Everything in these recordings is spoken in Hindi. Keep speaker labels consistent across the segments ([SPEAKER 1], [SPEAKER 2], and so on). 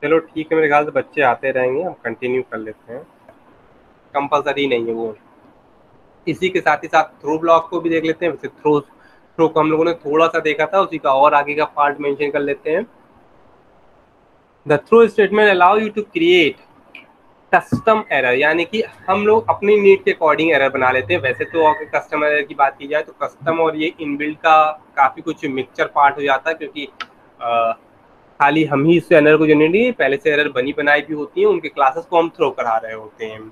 [SPEAKER 1] चलो ठीक है, मेरे ख्याल से बच्चे आते रहेंगे, हम कंटिन्यू कर लेते हैं। कंपलसरी नहीं है वो। इसी के साथ ही साथ थ्रो ब्लॉक को भी देख लेते हैं। वैसे थ्रो थ्रो को हम लोगों ने थोड़ा सा देखा था, उसी का और आगे का पार्ट मेंशन कर लेते हैं। The throw statement allow you to create custom error, यानी कि हम लोग अपनी नीड के अकॉर्डिंग एरर बना लेते हैं। वैसे तो अगर कस्टम एरर की बात की जाए तो कस्टम और ये इनबिल्ट का काफ़ी कुछ मिक्सचर पार्ट हो जाता है, क्योंकि खाली हम ही इस एरर को जनरेट नहीं, पहले से एरर बनी बनाई भी होती है, उनके क्लासेस को हम थ्रो करा रहे होते हैं।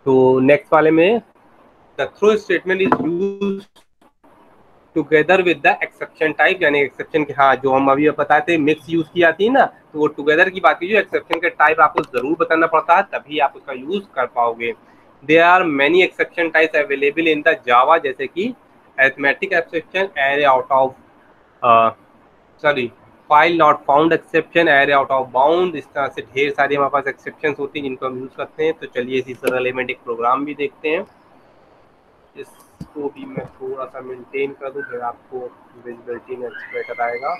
[SPEAKER 1] तो नेक्स्ट वाले में the throw statement is use together with the exception type, यानी एक्सेप्शन के, हाँ जो हम अभी बताए थे मिक्स यूज की जाती है ना, तो वो टुगेदर की बात कीजिए। एक्सेप्शन के टाइप आपको जरूर बताना पड़ता है, तभी आप उसका यूज कर पाओगे। There are many exception types available in the Java, जैसे कि arithmetic exception, array out of sorry file not found exception, array out of bound. इस तरह से ढेर सारी हमारे पास एक्सेप्शन होती हैं जिनको हम यूज करते हैं। तो चलिए इसी से रिलेवेंट एक प्रोग्राम भी देखते हैं। इसको भी मैं थोड़ा सा मेंटेन कर दूं, फिर आपको विजिबिलिटी में बेटर आएगा।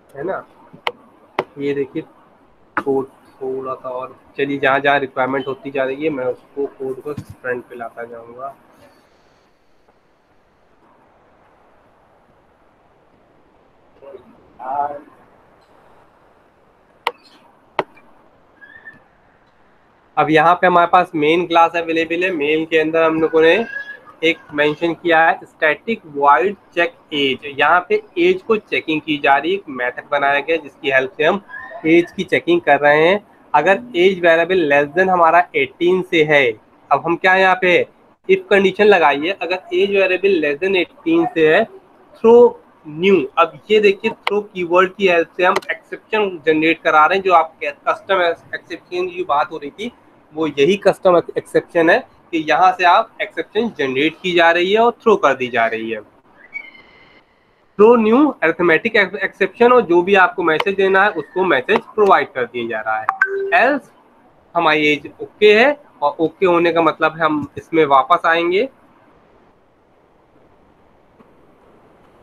[SPEAKER 1] है ना, ये देखिए कोड थोड़ा सा और, चलिए जहाँ जहाँ रिक्वायरमेंट होती जा रही है मैं उसको कोड को फ्रंट पे लाता जाऊँगा। अब यहाँ पे हमारे पास मेन क्लास अवेलेबल है। मेन के अंदर हम लोगों ने एक मेंशन किया है स्टैटिक वॉइड चेक एज। यहाँ पे एज को चेकिंग की जा रही है, एक मेथड बनाया गया जिसकी हेल्प से हम एज की चेकिंग कर रहे हैं। अगर एज वेरिएबल लेस देन हमारा 18 से है, अब हम क्या यहाँ पे इफ कंडीशन लगाइए, अगर एज वेरिएबल लेस देन 18 से है, थ्रो न्यू। अब ये देखिए थ्रो कीवर्ड की हेल्प से हम एक्सेप्शन जनरेट करा रहे हैं। जो आप कस्टम एक्सेप्शन की बात हो रही थी, वो यही कस्टम एक्सेप्शन है कि यहाँ से आप एक्सेप्शन जनरेट की जा रही है और थ्रो कर दी जा रही है। थ्रो न्यू अरिथमेटिक एक्सेप्शन, और जो भी आपको मैसेज देना है उसको मैसेज प्रोवाइड कर दिया जा रहा है। एल्स हमारी एज ओके है, और ओके होने का मतलब है हम इसमें वापस आएंगे।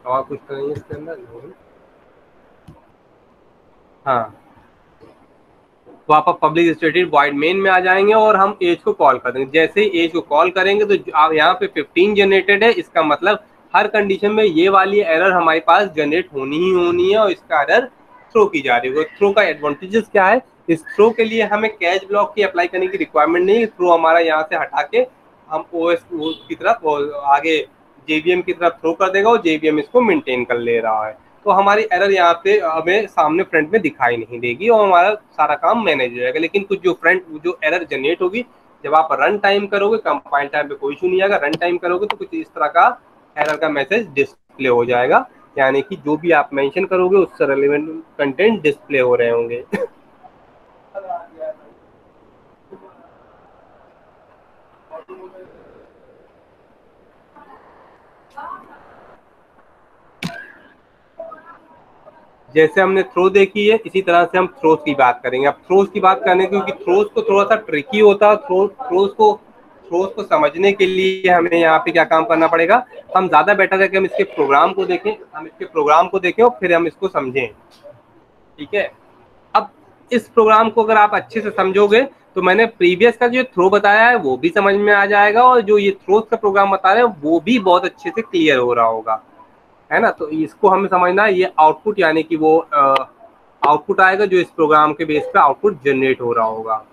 [SPEAKER 1] और कुछ तो नहीं इसके अंदर, हाँ, तो आप पब्लिक स्टेटेड वॉइड मेन में आ जाएंगे और हम एज को कॉल कर देंगे। जैसे ही एज को कॉल करेंगे तो आप यहाँ पे 15 जनरेटेड है, इसका मतलब हर कंडीशन में ये वाली एरर हमारे पास जनरेट होनी ही होनी है, और इसका एरर थ्रो की जा रही है। थ्रो का एडवांटेजेस क्या है, इस थ्रो के लिए हमें कैच ब्लॉक की अप्लाई करने की रिक्वायरमेंट नहीं है। थ्रो हमारा यहाँ से हटा के हम ओएस की तरफ आगे जेवीएम की तरफ थ्रो कर देगा, और जेवीएम इसको मेंटेन कर ले रहा है। तो हमारी एरर यहाँ पे हमें सामने फ्रंट में दिखाई नहीं देगी, और हमारा सारा काम मैनेज हो जाएगा। लेकिन कुछ जो एरर जनरेट होगी जब आप रन टाइम करोगे, कंपाइल टाइम पे कोई इशू नहीं आएगा, रन टाइम करोगे तो कुछ इस तरह का एरर का मैसेज डिस्प्ले हो जाएगा, यानी कि जो भी आप मेंशन करोगे उससे रिलेवेंट कंटेंट डिस्प्ले हो रहे होंगे। जैसे हमने थ्रो देखी है, इसी तरह से हम थ्रोज की बात करेंगे। अब थ्रोज की बात करने, क्योंकि थ्रोज को थोड़ा सा ट्रिकी होता है, थ्रोज को समझने के लिए हमें यहाँ पे क्या काम करना पड़ेगा, हम ज्यादा बेटर है कि हम इसके प्रोग्राम को देखें, और फिर हम इसको समझें। ठीक है, अब इस प्रोग्राम को अगर आप अच्छे से समझोगे तो मैंने प्रीवियस का जो थ्रो बताया है वो भी समझ में आ जाएगा, और जो ये थ्रोज का प्रोग्राम बता रहे हैं वो भी बहुत अच्छे से क्लियर हो रहा होगा। है ना, तो इसको हमें समझना है, ये आउटपुट यानी कि वो आउटपुट आएगा जो इस प्रोग्राम के बेस पे आउटपुट जनरेट हो रहा होगा।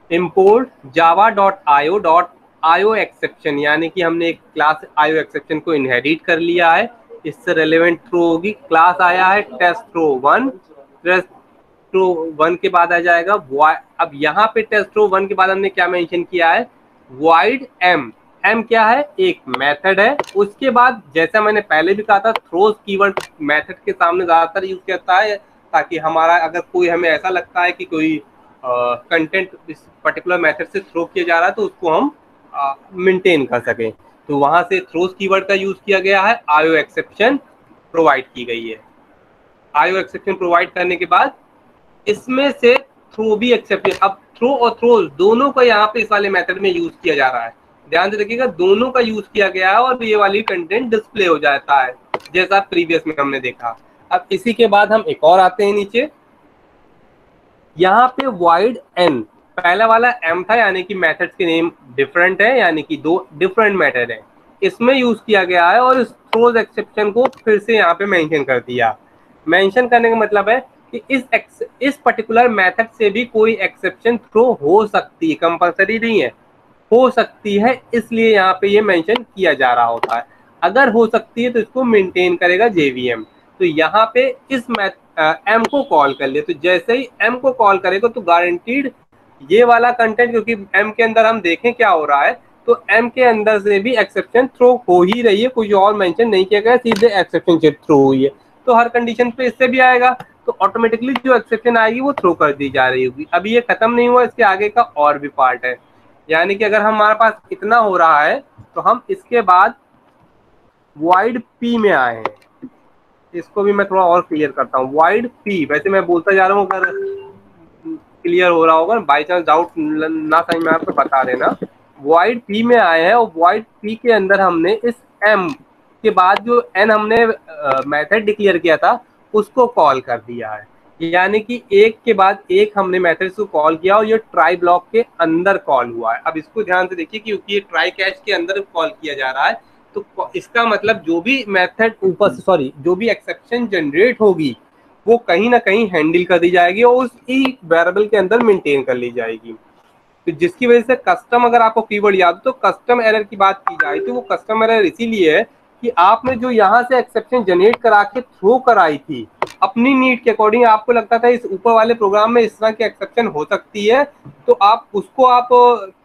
[SPEAKER 1] इम्पोर्ट java.io एक्सेप्शन, यानी कि हमने एक क्लास आयो एक्सेप्शन को इनहेरिट कर लिया है। इससे रेलेवेंट थ्रो होगी, क्लास आया है test throw one, test throw one के बाद आ जाएगा। अब यहाँ पे टेस्ट थ्रो वन के बाद हमने क्या मेंशन किया है, वॉइड एम। एम क्या है, एक मेथड है। उसके बाद जैसा मैंने पहले भी कहा था, थ्रोज कीवर्ड मेथड के सामने ज्यादातर यूज करता है, ताकि हमारा अगर कोई हमें ऐसा लगता है कि कोई कंटेंट इस पर्टिकुलर मेथड से थ्रो किया जा रहा है तो उसको हम मेंटेन कर सकें। तो वहां से थ्रोज कीवर्ड का यूज किया गया है, आयो एक्सेप्शन प्रोवाइड की गई है। आईओ एक्सेप्शन प्रोवाइड करने के बाद इसमें से थ्रो भी एक्सेप्शन, अब थ्रो और थ्रोज दोनों का यहाँ पे इस वाले मेथड में यूज किया जा रहा है। ध्यान से देखिएगा, दोनों का यूज किया गया है और ये वाली कंटेंट डिस्प्ले हो जाता है जैसा प्रीवियस में हमने देखा। अब इसी के बाद हम एक और आते हैं नीचे, यहाँ पे void n, पहला वाला m था यानी कि मेथड्स के नेम डिफरेंट है, यानी कि दो डिफरेंट मेथड है, इसमें यूज किया गया है और इस थ्रोज एक्सेप्शन को फिर से यहाँ पे मेंशन कर दिया। मेंशन करने का मतलब है कि इस पर्टिकुलर मेथड से भी कोई एक्सेप्शन थ्रो हो सकती है, कंपलसरी नहीं है, हो सकती है, इसलिए यहाँ पे ये मेंशन किया जा रहा होता है। अगर हो सकती है तो इसको मेंटेन करेगा जेवीएम। तो यहाँ पे इस एम को कॉल कर ले, तो जैसे ही एम को कॉल करेगा तो गारंटीड ये वाला कंटेंट, क्योंकि एम के अंदर हम देखें क्या हो रहा है, तो एम के अंदर से भी एक्सेप्शन थ्रो हो ही रही है, कुछ और मेंशन नहीं किया गया, सीधे एक्सेप्शन थ्रो हुई है। तो हर कंडीशन पे इससे भी आएगा, तो ऑटोमेटिकली जो एक्सेप्शन आएगी वो थ्रो कर दी जा रही होगी। अभी ये खत्म नहीं हुआ, इसके आगे का और भी पार्ट है। यानी कि अगर हमारे पास इतना हो रहा है तो हम इसके बाद वाइड पी में आए हैं। इसको भी मैं थोड़ा और क्लियर करता हूँ। वाइड पी, वैसे मैं बोलता जा रहा हूँ, अगर क्लियर हो रहा होगा, बाई चांस डाउट ना समझ में आए तो बता देना। वाइड पी में आए हैं और वाइड पी के अंदर हमने इस एम के बाद जो एन हमने मेथड डिक्लेयर किया था उसको कॉल कर दिया है। यानी कि एक के बाद एक हमने मेथड्स को कॉल किया और ये ट्राई ब्लॉक के अंदर कॉल हुआ है। अब इसको ध्यान से देखिए, क्योंकि ये ट्राई कैच के अंदर कॉल किया जा रहा है, तो इसका मतलब जो भी मेथड ऊपर से, सॉरी, जो भी एक्सेप्शन जनरेट होगी वो कहीं ना कहीं हैंडल कर दी जाएगी और उस ई वेरिएबल के अंदर मेंटेन कर ली जाएगी। तो जिसकी वजह से कस्टम, अगर आपको कीवर्ड याद हो तो कस्टम एरर की बात की जाए तो वो कस्टम एरर इसीलिए है कि आपने जो यहाँ से एक्सेप्शन जनरेट करा के थ्रो कराई थी अपनी नीड के अकॉर्डिंग, आपको लगता था इस ऊपर वाले प्रोग्राम में इस तरह की एक्सेप्शन हो सकती है, तो आप उसको आप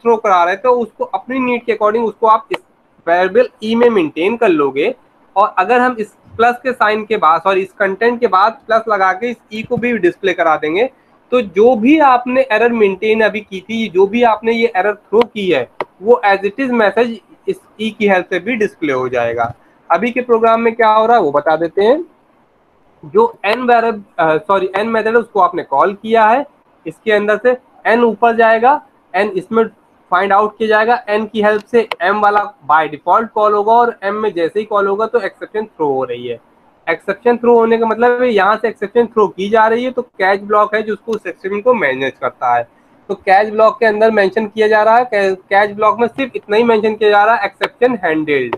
[SPEAKER 1] थ्रो करा रहे थे, तो उसको अपनी नीड के अकॉर्डिंग उसको आप इस वेरिएबल ई में मेंटेन कर लोगे। और अगर हम इस प्लस के साइन के बाद और इस कंटेंट के बाद प्लस लगा के इस ई को भी डिस्प्ले करा देंगे, तो जो भी आपने एरर मेंटेन अभी की थी, जो भी आपने ये एरर थ्रो की है, वो एज इट इज मैसेज इस ई की हेल्प से भी डिस्प्ले हो जाएगा। अभी के प्रोग्राम में क्या हो रहा है वो बता देते हैं। जो एन मेथड उसको आपने कॉल किया है, इसके अंदर से एन ऊपर जाएगा, एन इसमें फाइंड आउट किया जाएगा, एन की हेल्प से एम वाला बाय डिफॉल्ट कॉल होगा और एम में जैसे ही कॉल होगा तो एक्सेप्शन थ्रो हो रही है। एक्सेप्शन थ्रो होने का मतलब है यहाँ से एक्सेप्शन थ्रो की जा रही है, तो कैच ब्लॉक है जो उसको उस एक्सेप्शन को मैनेज करता है। तो कैच ब्लॉक के अंदर मेंशन किया जा रहा है, कैच ब्लॉक में सिर्फ इतना ही मेंशन किया जा रहा है, एक्सेप्शन हैंडल्ड।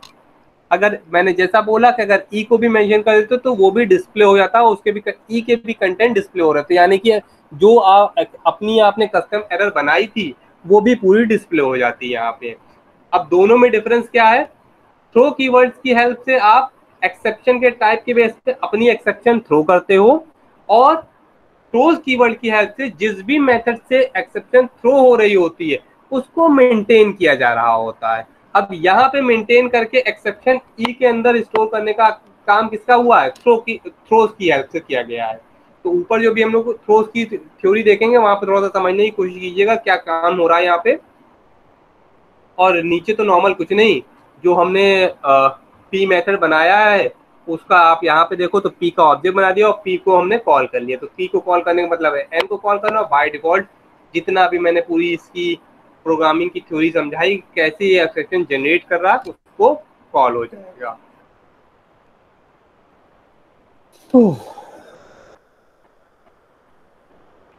[SPEAKER 1] अगर मैंने जैसा बोला कि अगर ई को भी मेंशन कर देते तो वो भी डिस्प्ले हो जाता है, उसके भी ई के भी कंटेंट डिस्प्ले हो रहे थे, यानी कि जो अपनी आपने कस्टम एरर बनाई थी वो भी पूरी डिस्प्ले हो जाती है यहाँ पे। अब दोनों में डिफरेंस क्या है? थ्रो कीवर्ड्स की हेल्प से आप एक्सेप्शन के टाइप के बेस पे अपनी एक्सेप्शन थ्रो करते हो और थ्रोज कीवर्ड की हेल्प से जिस भी मेथड से एक्सेप्शन थ्रो हो रही होती है उसको मेंटेन किया जा रहा होता है। अब यहाँ पे मेंटेन करके एक्सेप्शन ई के अंदर स्टोर करने का काम किसका हुआ है? थ्रोज की हेल्प से किया गया है। तो ऊपर जो भी हम लोग थ्रोज की थ्योरी देखेंगे वहां पे थोड़ा सा समझने की कोशिश कीजिएगा क्या काम हो रहा है यहाँ पे। और नीचे तो नॉर्मल कुछ नहीं, जो हमने पी मेथड बनाया है उसका आप यहाँ पे देखो तो पी का ऑब्जेक्ट बना दिया और पी को हमने कॉल कर लिया। तो पी को कॉल करने का मतलब है एन को कॉल करना। बाय डिफॉल्ट जितना अभी मैंने पूरी इसकी प्रोग्रामिंग की थ्योरी समझाई कैसे ये एक्सेप्शन जनरेट कर रहा है तो उसको कॉल हो जाएगा।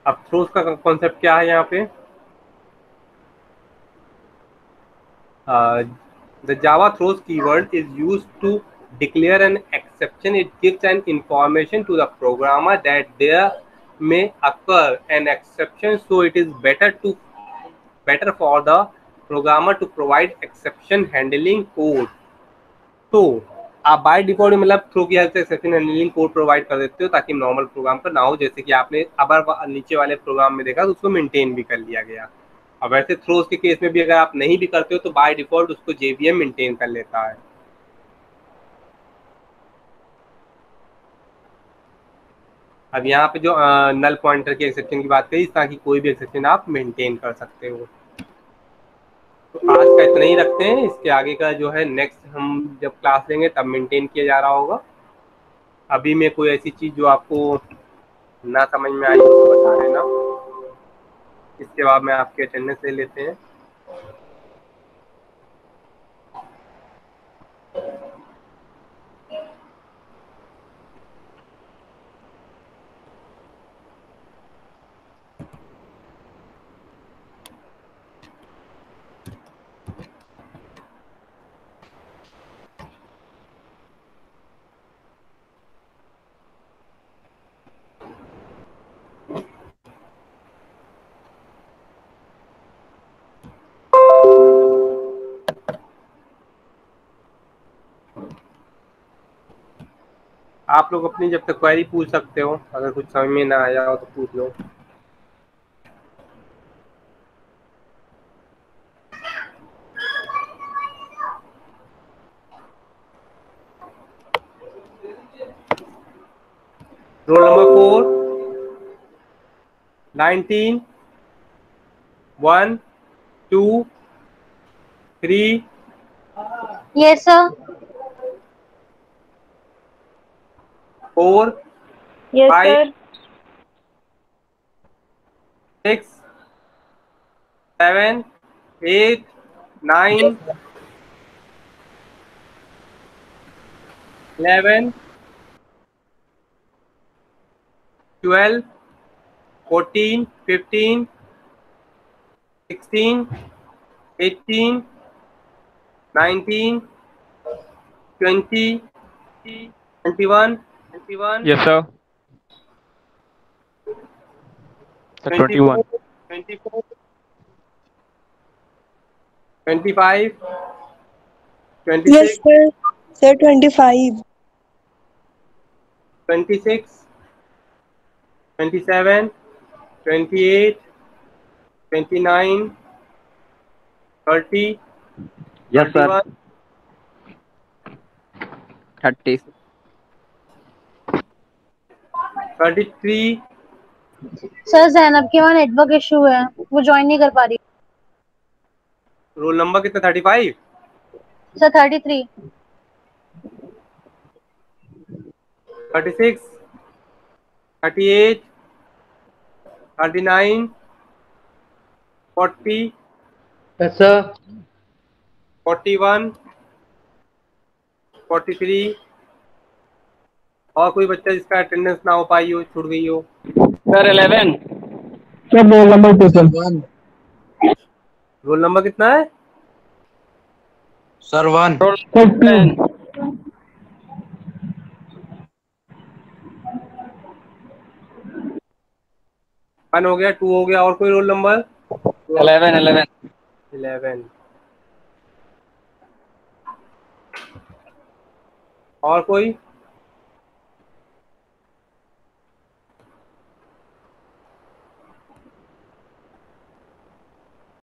[SPEAKER 1] अब थ्रोज का कॉन्सेप्ट क्या है यहाँ पे? The Java throws keyword is used to declare an exception. It gives an information to the programmer that there may occur an exception, so it is better for the programmer to provide exception handling code. तो आप बाय डिफॉल्ट मतलब थ्रो की हेल्प से एक्सेप्शन हैंडलिंग कोड प्रोवाइड कर देते हो ताकि नॉर्मल प्रोग्राम पर ना हो, जैसे कि आपने अब नीचे वाले प्रोग्राम में देखा तो उसको मेंटेन भी कर लिया गया। अब वैसे थ्रोज के केस में भी अगर आप नहीं भी करते हो तो बाय डिफॉल्ट उसको जेवीएम मेंटेन कर लेता है। अब यहाँ पे जो नल पॉइंटर के एक्सेप्शन की बात करी, इस तरह की कोई भी एक्सेप्शन आप मेंटेन कर सकते हो। तो आज का इतना ही रखते हैं, इसके आगे का जो है नेक्स्ट हम जब क्लास लेंगे तब मेंटेन किया जा रहा होगा। अभी में कोई ऐसी चीज जो आपको ना समझ में आई हो तो बता देना। इसके बाद में आपके अटेंडेंस ले लेते हैं। आप लोग अपनी जब तक क्वेरी पूछ सकते हो, अगर कुछ समझ में ना आया हो तो पूछ लो। Roll number 4, 19, 1, 2, 3,
[SPEAKER 2] Yes, sir.
[SPEAKER 1] 4,
[SPEAKER 2] Yes,
[SPEAKER 1] 5,
[SPEAKER 2] sir.
[SPEAKER 1] 6, 7, 8, 9, 11, 12, 14, 15, 16, 18, 19, 20, 21,
[SPEAKER 3] Yes, sir. Sir,
[SPEAKER 1] 24,
[SPEAKER 3] 21.
[SPEAKER 1] 25,
[SPEAKER 4] Yes,
[SPEAKER 1] 26,
[SPEAKER 4] sir. Sir, 25.
[SPEAKER 1] 26, 27, 28, 29, 30,
[SPEAKER 3] Yes, sir.
[SPEAKER 1] 31,
[SPEAKER 3] 30.
[SPEAKER 1] 33,
[SPEAKER 2] sir Zainab के वहाँ नेटवर्क इशू है, वो ज्वाइन नहीं कर पा रही।
[SPEAKER 1] रोल नंबर कितना 35,
[SPEAKER 2] सर 33,
[SPEAKER 1] 36, 38, 39, 40,
[SPEAKER 5] Yes, sir.
[SPEAKER 1] 41, 43। और कोई बच्चा जिसका अटेंडेंस ना हो पाई हो, छूट गई हो?
[SPEAKER 5] Sir, 11.
[SPEAKER 4] Sir, roll number 2, sir.
[SPEAKER 1] Roll number कितना है?
[SPEAKER 6] सर 1।
[SPEAKER 5] Roll
[SPEAKER 4] Sir,
[SPEAKER 5] 10.
[SPEAKER 4] 2.
[SPEAKER 1] 1 हो गया, 2 हो गया, और कोई रोल नंबर?
[SPEAKER 5] 11. 11.
[SPEAKER 1] 11। और कोई?